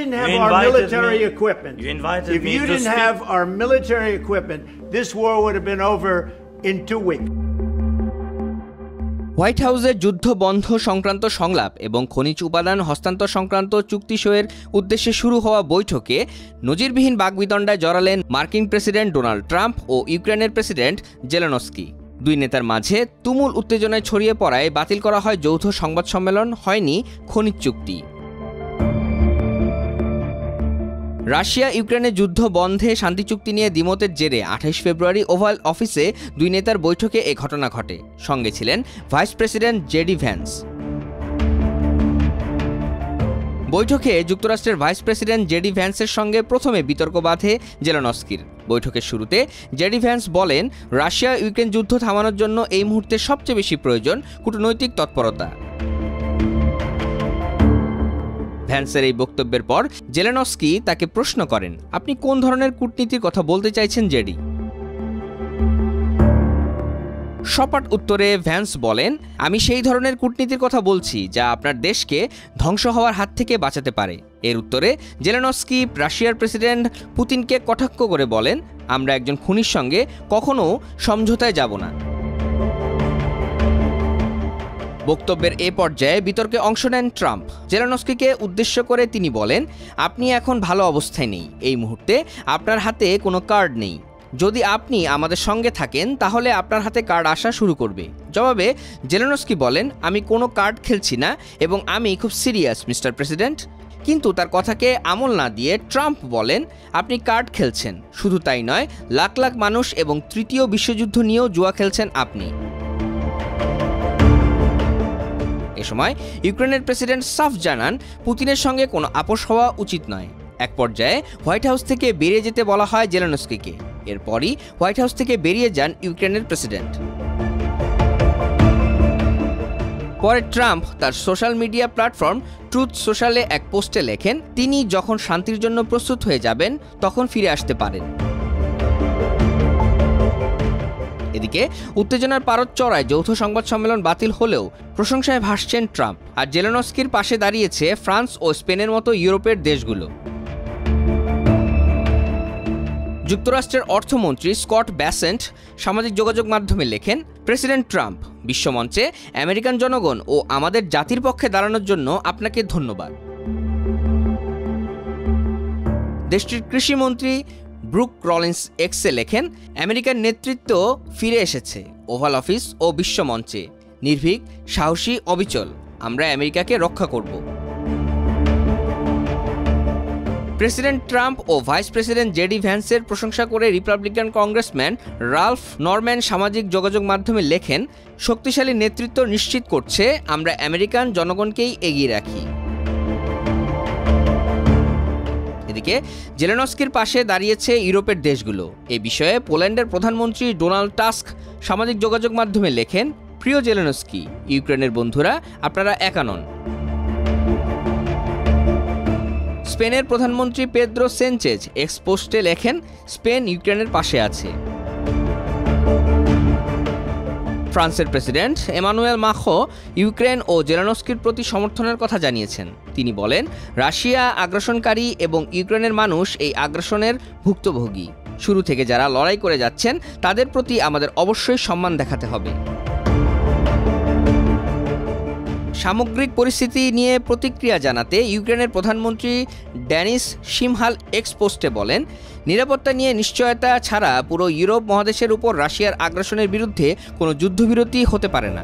didn't have our military equipment. If you didn't have our military equipment, this war would have been over in 2 weeks. White হাউসের যুদ্ধ বন্ধ সংক্রান্ত সংলাপ এবং খনিজ উপাদান হস্তান্তর সংক্রান্ত চুক্তি সইয়ের উদ্দেশ্যে শুরু হওয়া বৈঠকে নজিরবিহীন বাগবিতণ্ডায় জড়ালেন মার্কিন প্রেসিডেন্ট ডোনাল্ড ট্রাম্প ও ইউক্রেনের প্রেসিডেন্ট জেলেনস্কি। দুই নেতার মাঝে তুমুল উত্তেজনায় ছড়িয়ে পড়ায় বাতিল করা হয় যৌথ সংবাদ সম্মেলন, হয়নি খনিজ চুক্তি। রাশিয়া ইউক্রেনের যুদ্ধ বন্ধে শান্তি চুক্তি নিয়ে দ্বিমতের জেরে 28 ফেব্রুয়ারি ওভাল অফিসে দুই নেতার বৈঠকে এ ঘটনা ঘটে। সঙ্গে ছিলেন ভাইস প্রেসিডেন্ট জেডি ভ্যান্স। বৈঠকে যুক্তরাষ্ট্রের ভাইস প্রেসিডেন্ট জেডি ভ্যান্সের সঙ্গে প্রথমে বিতর্ক বাধে জেলেনস্কির। বৈঠকের শুরুতে জেডি ভ্যান্স বলেন, রাশিয়া ইউক্রেন যুদ্ধ থামানোর জন্য এই মুহূর্তে সবচেয়ে বেশি প্রয়োজন কূটনৈতিক তৎপরতা। ভ্যান্সের এই বক্তব্যের পর জেলেনস্কি তাকে প্রশ্ন করেন, আপনি কোন ধরনের কূটনীতির কথা বলতে চাইছেন জেডি? সপাট উত্তরে ভ্যান্স বলেন, আমি সেই ধরনের কূটনীতির কথা বলছি যা আপনার দেশকে ধ্বংস হওয়ার হাত থেকে বাঁচাতে পারে। এর উত্তরে জেলেনস্কি রাশিয়ার প্রেসিডেন্ট পুতিনকে কটাক্ষ করে বলেন, আমরা একজন খুনির সঙ্গে কখনো সমঝোতায় যাব না। বক্তব্যের এ পর্যায়ে বিতর্কে অংশ নেন ট্রাম্প। জেলেনস্কিকে উদ্দেশ্য করে তিনি বলেন, আপনি এখন ভালো অবস্থায় নেই, এই মুহূর্তে আপনার হাতে কোনো কার্ড নেই। যদি আপনি আমাদের সঙ্গে থাকেন তাহলে আপনার হাতে কার্ড আসা শুরু করবে। জবাবে জেলেনস্কি বলেন, আমি কোনো কার্ড খেলছি না এবং আমি খুব সিরিয়াস মিস্টার প্রেসিডেন্ট। কিন্তু তার কথাকে আমল না দিয়ে ট্রাম্প বলেন, আপনি কার্ড খেলছেন, শুধু তাই নয়, লাখ লাখ মানুষ এবং তৃতীয় বিশ্বযুদ্ধ নিয়েও জুয়া খেলছেন আপনি। এ সময় ইউক্রেনের প্রেসিডেন্ট সাফ জানান, পুতিনের সঙ্গে কোনো আপোষ হওয়া উচিত নয়। এক পর্যায়ে হোয়াইট হাউস থেকে বেরিয়ে যেতে বলা হয় জেলেনস্কিকে। এরপরই হোয়াইট হাউস থেকে বেরিয়ে যান ইউক্রেনের প্রেসিডেন্ট। পরে ট্রাম্প তার সোশ্যাল মিডিয়া প্ল্যাটফর্ম ট্রুথ সোশ্যালে এক পোস্টে লেখেন, তিনি যখন শান্তির জন্য প্রস্তুত হয়ে যাবেন তখন ফিরে আসতে পারেন। এদিকে উত্তেজনার পারদ চড়ায় যৌথ সংবাদ সম্মেলন বাতিল হলেও প্রশংসায় ভাসছেন ট্রাম্প। আর জেলেনস্কির পাশে দাঁড়িয়েছে ফ্রান্স ও স্পেনের মতো ইউরোপের দেশগুলো। যুক্তরাষ্ট্রের অর্থমন্ত্রী স্কট ব্যাসেন্ট সামাজিক যোগাযোগ মাধ্যমে লেখেন, প্রেসিডেন্ট ট্রাম্প, বিশ্বমঞ্চে আমেরিকান জনগণ ও আমাদের জাতির পক্ষে দাঁড়ানোর জন্য আপনাকে ধন্যবাদ। দেশটির কৃষিমন্ত্রী ব্রুক রলিন্স এক্সে লেখেন, আমেরিকার নেতৃত্ব ফিরে এসেছে ওভাল অফিস ও বিশ্বমঞ্চে, নির্ভীক, সাহসী, অবিচল, আমরা আমেরিকাকে রক্ষা করব। প্রেসিডেন্ট ট্রাম্প ও ভাইস প্রেসিডেন্ট জেডি ভ্যান্সের প্রশংসা করে রিপাবলিকান কংগ্রেসম্যান রালফ নরম্যান সামাজিক যোগাযোগ মাধ্যমে লেখেন, শক্তিশালী নেতৃত্ব নিশ্চিত করছে আমরা আমেরিকান জনগণকেই এগিয়ে রাখি। এদিকে জেলেনস্কির পাশে দাঁড়িয়েছে ইউরোপের দেশগুলো। এ বিষয়ে পোল্যান্ডের প্রধানমন্ত্রী ডোনাল্ড টাস্ক সামাজিক যোগাযোগ মাধ্যমে লেখেন, প্রিয় জেলেনস্কি, ইউক্রেনের বন্ধুরা, আপনারা একা নন। স্পেনের প্রধানমন্ত্রী পেদ্রো সেনচেজ এক্স পোস্টে লেখেন, স্পেন ইউক্রেনের পাশে আছে। ফ্রান্সের প্রেসিডেন্ট এমানুয়েল মাখো ইউক্রেন ও জেলেনস্কির প্রতি সমর্থনের কথা জানিয়েছেন। তিনি বলেন, রাশিয়া আগ্রাসনকারী এবং ইউক্রেনের মানুষ এই আগ্রাসনের ভুক্তভোগী। শুরু থেকে যারা লড়াই করে যাচ্ছেন তাদের প্রতি আমাদের অবশ্যই সম্মান দেখাতে হবে। সামগ্রিক পরিস্থিতি নিয়ে প্রতিক্রিয়া জানাতে ইউক্রেনের প্রধানমন্ত্রী ড্যানিস শিমহাল এক্স পোস্টে বলেন, নিরাপত্তা নিয়ে নিশ্চয়তা ছাড়া পুরো ইউরোপ মহাদেশের উপর রাশিয়ার আগ্রাসনের বিরুদ্ধে কোনো যুদ্ধবিরতি হতে পারে না।